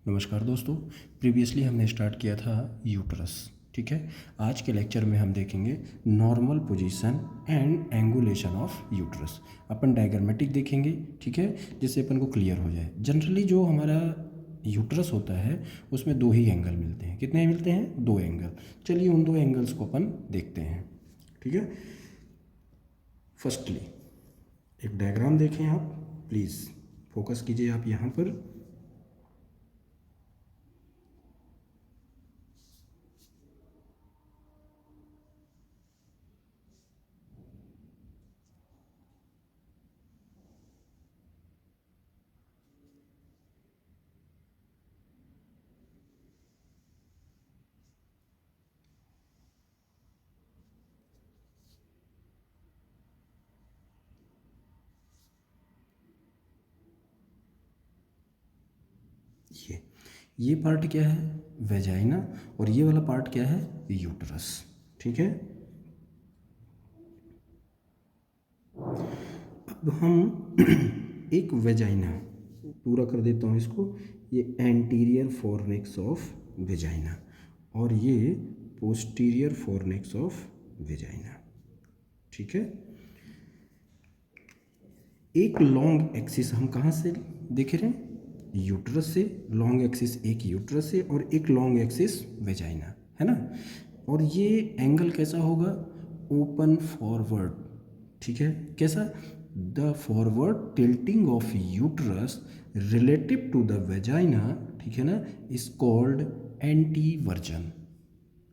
नमस्कार दोस्तों। प्रीवियसली हमने स्टार्ट किया था यूट्रस। ठीक है, आज के लेक्चर में हम देखेंगे normal position and angulation of uterus. Upon diagrammatic देखेंगे, ठीक है, जिससे अपन को क्लियर हो जाए। जनरली जो हमारा यूट्रस होता है उसमें दो ही एंगल मिलते हैं। कितने मिलते हैं? दो एंगल। चलिए उन दो एंगल्स को अपन देखते हैं। ठीक है, फर्स्टली एक डायग्राम देखें आप, प्लीज़ फोकस कीजिए आप यहाँ पर। ये पार्ट क्या है? वेजाइना। और ये वाला पार्ट क्या है? यूट्रस। ठीक है, अब हम एक वेजाइना पूरा कर देता हूँ इसको। ये एंटीरियर फोरनेक्स ऑफ वेजाइना और ये पोस्टीरियर फोरनेक्स ऑफ वेजाइना। ठीक है, एक लॉन्ग एक्सिस हम कहाँ से देख रहे हैं? यूट्रस से। लॉन्ग एक्सिस एक यूट्रस से और एक लॉन्ग एक्सिस वेजाइना, है ना। और ये एंगल कैसा होगा? Open forward. ठीक है, कैसा? The forward tilting of uterus relative to the vagina, ठीक है ना, इज कॉल्ड एंटीवर्जन।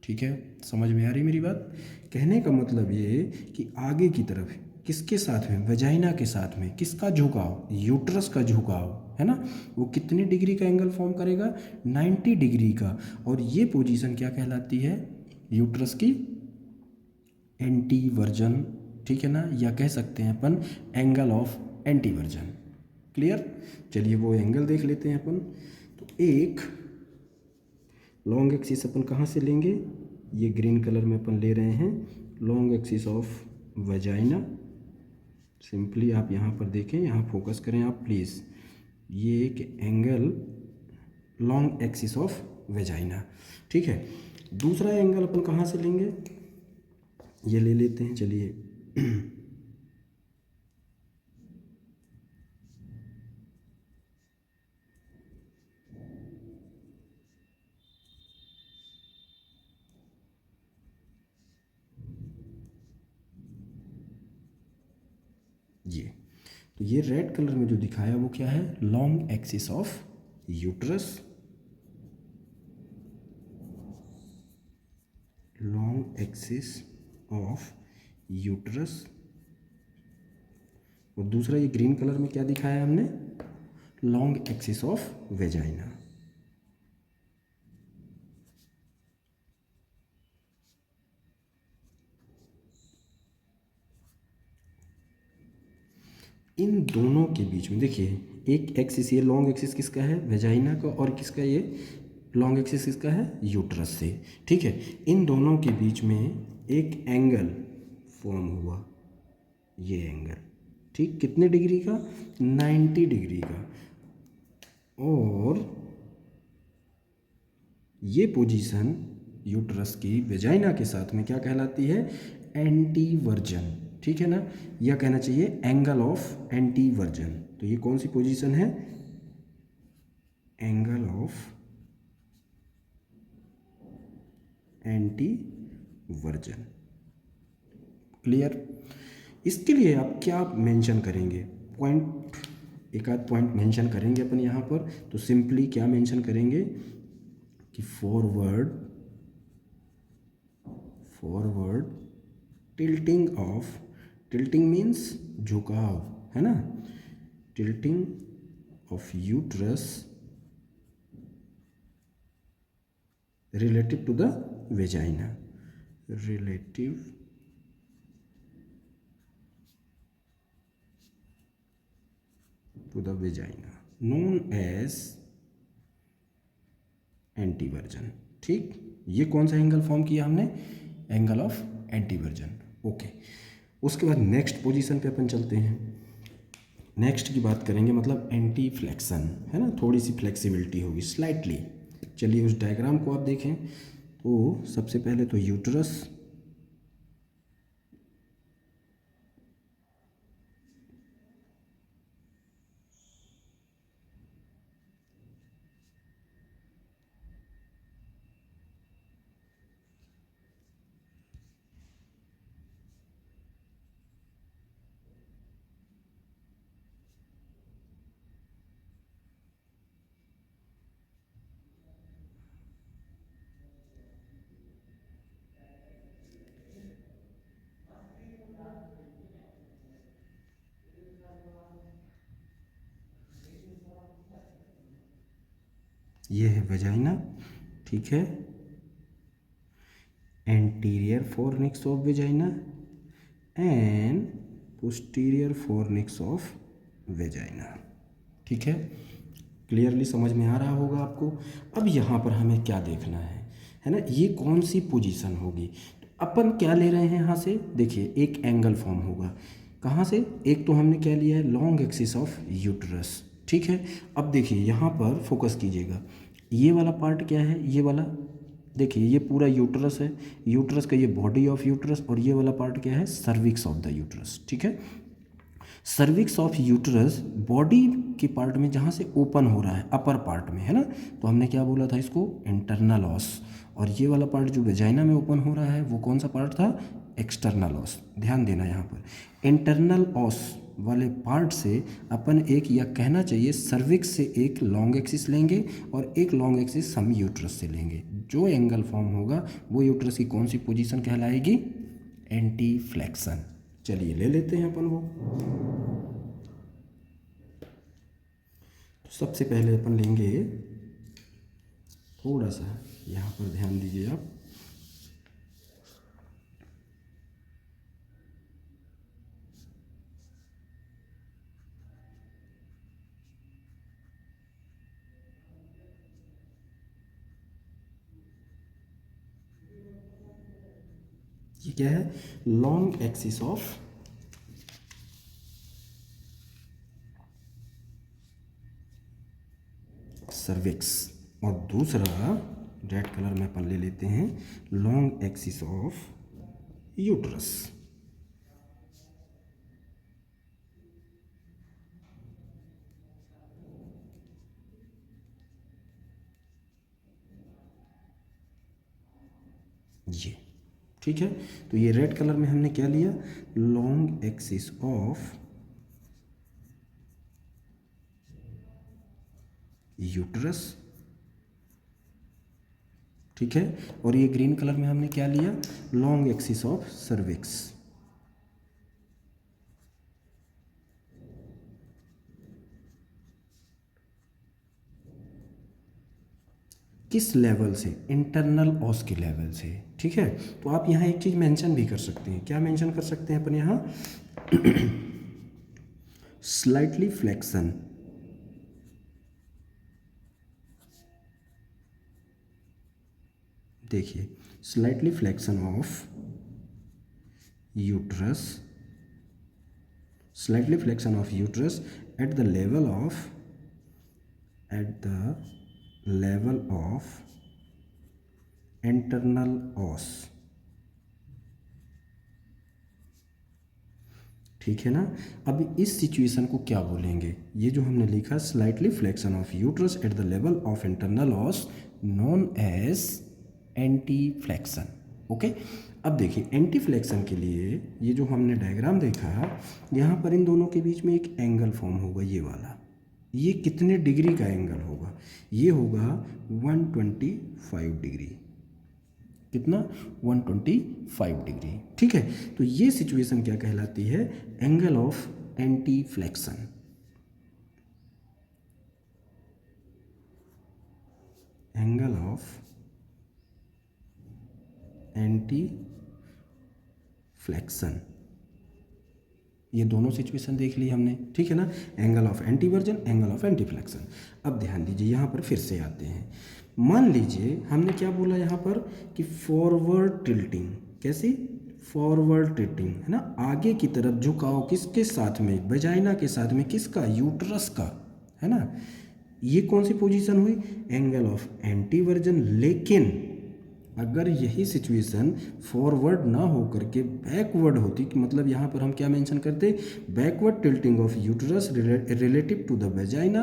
ठीक है, समझ में आ रही मेरी बात? कहने का मतलब ये कि आगे की तरफ किसके साथ में? वेजाइना के साथ में किसका झुकाव? यूट्रस का झुकाव, है ना। वो कितनी डिग्री का एंगल फॉर्म करेगा? 90 डिग्री का। और ये पोजीशन क्या कहलाती है? यूट्रस की एंटीवर्जन। ठीक है ना, या कह सकते हैं अपन एंगल ऑफ एंटीवर्जन। क्लियर? चलिए वो एंगल देख लेते हैं अपन। तो एक लॉन्ग एक्सिस अपन कहाँ से लेंगे? ये ग्रीन कलर में अपन ले रहे हैं long axis of vagina. Simply आप यहाँ पर देखें, यहाँ फोकस करें आप प्लीज़। ये एक angle long axis of vagina. ठीक है, दूसरा एंगल अपन कहाँ से लेंगे? ये ले लेते हैं, चलिए। ये तो ये रेड कलर में जो दिखाया वो क्या है? Long axis of uterus. Long axis of uterus. और दूसरा ये ग्रीन कलर में क्या दिखाया हमने? Long axis of vagina. इन दोनों के बीच में देखिए एक एक्सिस, ये लॉन्ग एक्सिस किसका है? वेजाइना का। और किसका? ये लॉन्ग एक्सिस किसका है? यूट्रस से। ठीक है, इन दोनों के बीच में एक एंगल फॉर्म हुआ, ये एंगल। ठीक, कितने डिग्री का? 90 डिग्री का। और ये पोजीशन यूट्रस की वेजाइना के साथ में क्या कहलाती है? एंटीवर्जन। ठीक है ना, यह कहना चाहिए एंगल ऑफ एंटीवर्जन। तो ये कौन सी पोजीशन है? Angle of एंटीवर्जन। क्लियर? इसके लिए आप क्या मेंशन करेंगे? पॉइंट, एक आध पॉइंट मेंशन करेंगे अपन यहाँ पर। तो सिंपली क्या मेंशन करेंगे कि forward tilting of, tilting means झुकाव, है ना। Tilting of uterus relative to the vagina, relative to the vagina, known as anteversion. ठीक, ये कौन सा एंगल फॉर्म किया हमने? Angle of एंटीवर्जन। ओके, उसके बाद नेक्स्ट पोजीशन पे अपन चलते हैं। नेक्स्ट की बात करेंगे, मतलब एंटी फ्लेक्शन, है ना, थोड़ी सी फ्लेक्सिबिलिटी होगी स्लाइटली। चलिए उस डायग्राम को आप देखें तो सबसे पहले तो यूट्रस, ये है वेजाइना, ठीक है, anterior fornix of vagina and posterior fornix of vagina, ठीक है। क्लियरली समझ में आ रहा होगा आपको। अब यहाँ पर हमें क्या देखना है ना, ये कौन सी पोजीशन होगी। तो अपन क्या ले रहे हैं यहाँ से, देखिए एक एंगल फॉर्म होगा कहाँ से, एक तो हमने क्या लिया है लॉन्ग एक्सिस ऑफ यूट्रस, ठीक है। अब देखिए यहाँ पर फोकस कीजिएगा, ये वाला पार्ट क्या है, ये वाला देखिए ये पूरा यूट्रस है, यूट्रस का ये बॉडी ऑफ यूट्रस, और ये वाला पार्ट क्या है सर्विक्स ऑफ द यूट्रस, ठीक है। सर्विक्स ऑफ यूट्रस बॉडी के पार्ट में जहाँ से ओपन हो रहा है अपर पार्ट में, है ना, तो हमने क्या बोला था इसको इंटरनल ऑस, और ये वाला पार्ट जो वेजाइना में ओपन हो रहा है वो कौन सा पार्ट था, एक्सटर्नल ऑस। ध्यान देना यहाँ पर इंटरनल ऑस वाले पार्ट से अपन एक, या कहना चाहिए सर्विक्स से एक लॉन्ग एक्सिस लेंगे और एक लॉन्ग एक्सिस हम यूट्रस से लेंगे, जो एंगल फॉर्म होगा वो यूट्रस की कौन सी पोजीशन कहलाएगी, एंटी फ्लेक्शन। चलिए ले लेते हैं अपन वो। तो सबसे पहले अपन लेंगे, थोड़ा सा यहाँ पर ध्यान दीजिए आप, ये क्या है लॉन्ग एक्सिस ऑफ सर्विक्स, और दूसरा रेड कलर में अपन ले लेते हैं लॉन्ग एक्सिस ऑफ यूट्रस। ये ठीक है, तो ये रेड कलर में हमने क्या लिया, लॉन्ग एक्सिस ऑफ यूट्रस, ठीक है, और ये ग्रीन कलर में हमने क्या लिया, लॉन्ग एक्सिस ऑफ सर्विक्स। किस लेवल से, इंटरनल ऑस के लेवल से, ठीक है। तो आप यहाँ एक चीज़ मेंशन भी कर सकते हैं, क्या मेंशन कर सकते हैं अपन यहाँ स्लाइटली फ्लेक्शन, देखिए slightly flexion of uterus, slightly flexion of uterus at the level of, eight the level of internal ऑस, ठीक है ना। अब इस सिचुएशन को क्या बोलेंगे, ये जो हमने लिखा slightly flexion of uterus at the level of internal os known as anteflexion, okay. अब देखिए एंटी फ्लेक्शन के लिए ये जो हमने डायग्राम देखा, यहाँ पर इन दोनों के बीच में एक एंगल फॉर्म होगा, ये वाला, ये कितने डिग्री का एंगल होगा, ये होगा 125 डिग्री, कितना 125 डिग्री, ठीक है। तो ये सिचुएशन क्या कहलाती है, angle of anti flexion, angle of anti flexion. ये दोनों सिचुएशन देख ली हमने, ठीक है ना, angle of एंटीवर्जन, angle of anti flexion. अब ध्यान दीजिए यहाँ पर फिर से आते हैं, मान लीजिए हमने क्या बोला यहाँ पर कि फॉरवर्ड टिल्टिंग, कैसी, फॉरवर्ड टिल्टिंग, है ना, आगे की तरफ झुकाव, किसके साथ में, वेजाइना के साथ में, किसका, यूट्रस का, है ना। ये कौन सी पोजीशन हुई, एंगल ऑफ एंटीवर्जन। लेकिन अगर यही सिचुएशन फॉरवर्ड ना हो करके बैकवर्ड होती, कि मतलब यहाँ पर हम क्या मेंशन करते, backward tilting of uterus relative to the vagina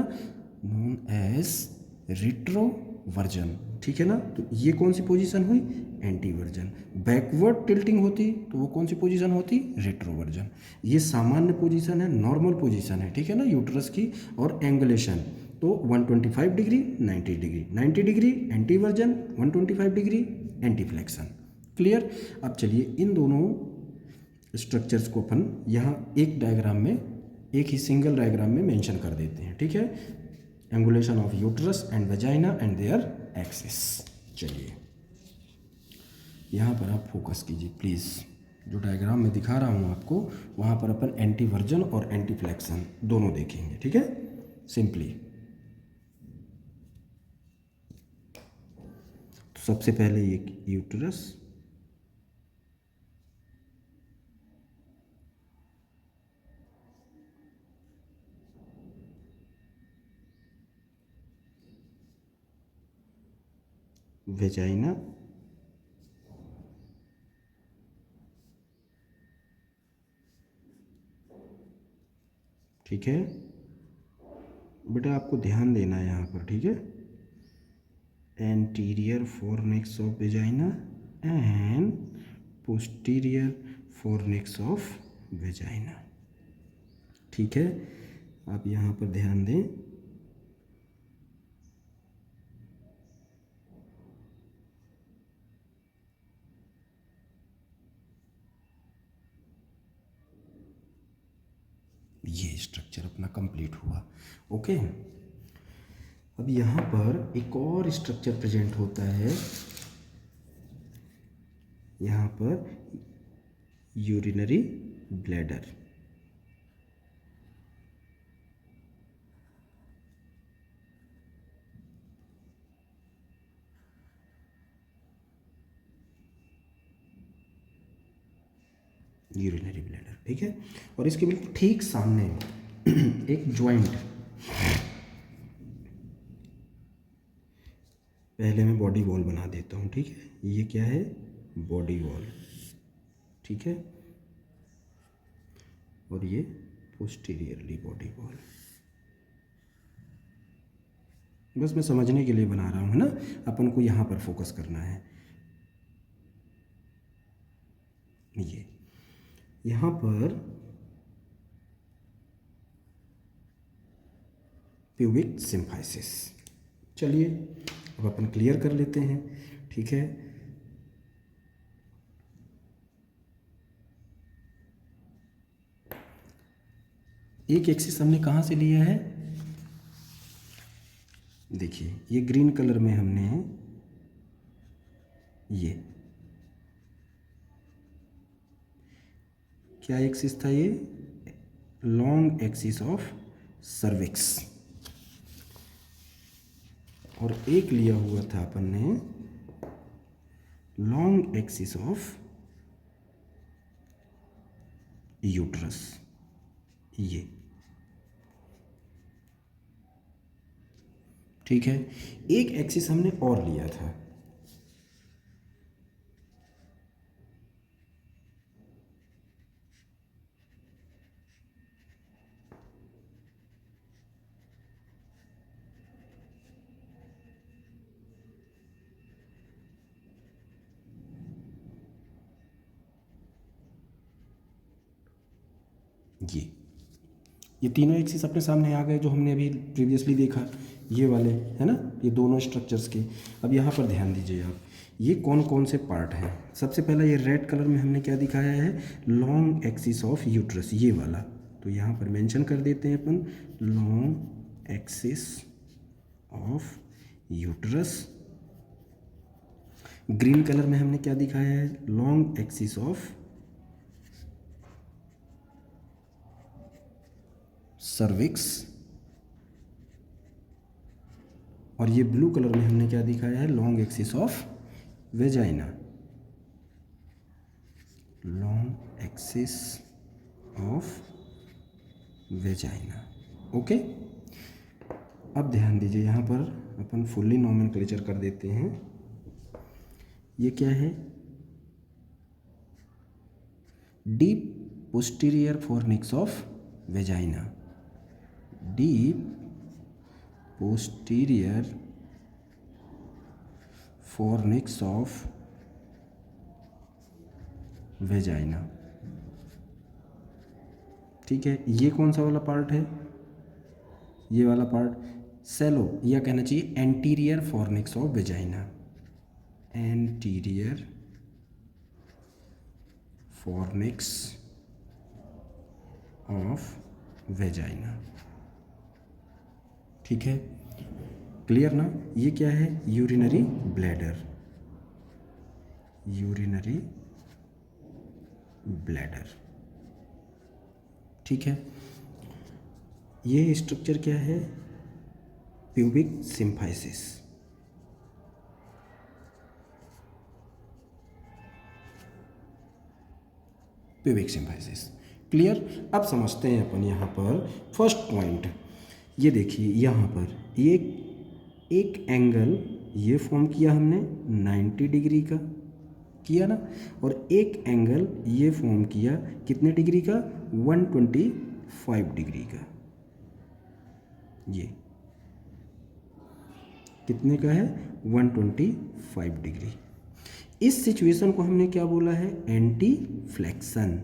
known as retroversion, ठीक है ना। तो ये कौन सी पोजीशन हुई, एंटीवर्जन। बैकवर्ड टिल्टिंग होती तो वो कौन सी पोजीशन होती, रेट्रोवर्जन। ये सामान्य पोजीशन है, नॉर्मल पोजीशन है, ठीक है ना, यूट्रस की। और एंगुलेशन तो 125 degree 90 degree, 90 degree एंटीवर्जन, 125 degree एंटीफ्लेक्शन। Clear. अब चलिए इन दोनों स्ट्रक्चर्स को अपन यहाँ एक डायग्राम में, एक ही सिंगल डायग्राम में मेंशन कर देते हैं, ठीक है। Angulation of uterus and vagina and their axis. चलिए यहाँ पर आप फोकस कीजिए प्लीज़, जो डायग्राम में दिखा रहा हूँ आपको, वहाँ पर अपन एंटीवर्जन और एंटीफ्लेक्शन दोनों देखेंगे, ठीक है, सिंपली। तो सबसे पहले ये यूट्रस, वेजाइना, ठीक है बेटा, आपको ध्यान देना है यहाँ पर, ठीक है। Anterior fornix of vagina and posterior fornix of vagina, ठीक है। आप यहाँ पर ध्यान दें। ये स्ट्रक्चर अपना कंप्लीट हुआ, ओके। अब यहाँ पर एक और स्ट्रक्चर प्रेजेंट होता है, यहाँ पर यूरिनरी ब्लैडर। यूरिनरी ब्लैडर, ठीक है। और इसके बिल्कुल ठीक सामने एक ज्वाइंट, पहले मैं बॉडी वॉल बना देता हूँ, ठीक है। ये क्या है, बॉडी वॉल, ठीक है। और ये पोस्टीरियरली बॉडी वॉल। बस मैं समझने के लिए बना रहा हूँ, है ना, अपन को यहाँ पर फोकस करना है। ये यहाँ पर प्यूबिक सिम्फाइसिस। चलिए अब अपन क्लियर कर लेते हैं, ठीक है। एक एक्सिस हमने कहाँ से लिया है, देखिए ये ग्रीन कलर में हमने ये क्या एक्सिस था, ये लॉन्ग एक्सिस ऑफ सर्विक्स, और एक लिया हुआ था अपन ने लॉन्ग एक्सिस ऑफ यूट्रस, ये, ठीक है। एक एक्सिस हमने और लिया था, ये तीनों एक्सिस अपने सामने आ गए, जो हमने अभी प्रीवियसली देखा, ये वाले, है ना, ये दोनों स्ट्रक्चर्स के। अब यहाँ पर ध्यान दीजिए आप, ये कौन कौन से पार्ट हैं। सबसे पहला ये रेड कलर में हमने क्या दिखाया है, लॉन्ग एक्सिस ऑफ यूट्रस, ये वाला। तो यहाँ पर मेंशन कर देते हैं अपन, long axis of uterus. Green colour में हमने क्या दिखाया है, लॉन्ग एक्सिस ऑफ सर्विक्स। और ये ब्लू कलर में हमने क्या दिखाया है, long axis of vagina. Long axis of vagina. Okay, अब ध्यान दीजिए, यहाँ पर अपन फुल्ली नोमेनक्लेचर कर देते हैं। ये क्या है? Deep posterior fornix of vagina. Deep posterior fornix of vagina. ठीक है, ये कौन सा वाला पार्ट है? ये वाला पार्ट सेलो, या कहना चाहिए anterior fornix of vagina. Anterior fornix of vagina. ठीक है, क्लियर ना? ये क्या है? Urinary bladder. Urinary bladder. ठीक है, ये स्ट्रक्चर क्या है? Pubic symphysis. Pubic symphysis. Clear? अब समझते हैं अपन यहाँ पर फर्स्ट पॉइंट। ये देखिए, यहाँ पर ये एक एंगल ये फॉर्म किया हमने 90 डिग्री का किया ना, और एक एंगल ये फॉर्म किया कितने डिग्री का? 125 डिग्री का। ये कितने का है? 125 डिग्री। इस सिचुएशन को हमने क्या बोला है? Anti flexion.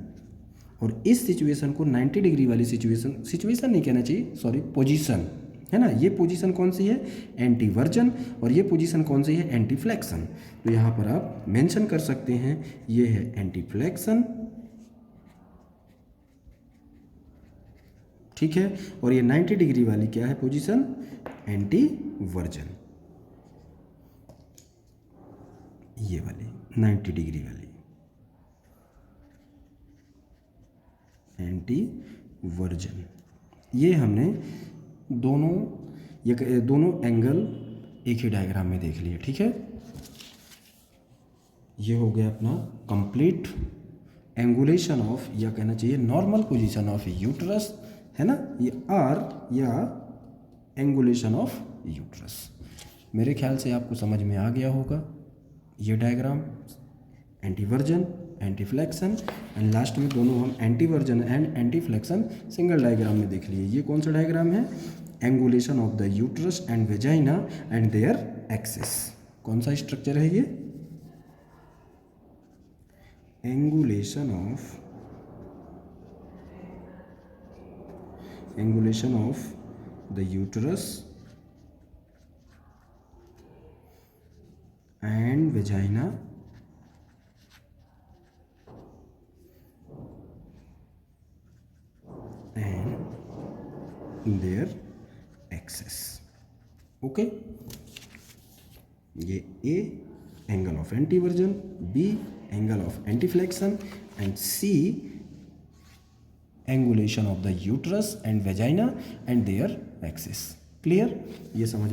और इस सिचुएशन को 90 डिग्री वाली सिचुएशन नहीं कहना चाहिए, सॉरी, पोजीशन है ना। ये पोजीशन कौन सी है? Anti version. और ये पोजीशन कौन सी है? Anti flexion. तो यहाँ पर आप मेंशन कर सकते हैं, ये है एंटी फ्लेक्शन। ठीक है, और ये 90 डिग्री वाली क्या है पोजीशन? Anti version. ये वाली 90 डिग्री वाली एंटी वर्जन। ये हमने दोनों एंगल एक ही डायग्राम में देख लिए। ठीक है, ये हो गया अपना कंप्लीट एंगुलेशन ऑफ, या कहना चाहिए नॉर्मल पोजीशन ऑफ यूट्रस, है ना। ये आर या एंगुलेशन ऑफ यूट्रस। मेरे ख्याल से आपको समझ में आ गया होगा। ये diagram anteversion, anteflexion, and last में दोनों हम anteversion and anteflexion single diagram में देख लिए। ये कौन सा डायग्राम है? Angulation of the uterus and vagina and their axis. कौन सा स्ट्रक्चर है ये? Angulation of the uterus and vagina and their axis. Okay, ये A angle of anteversion, B angle of anteflexion, and C angulation of the uterus and vagina and their axis. Clear? ये समझ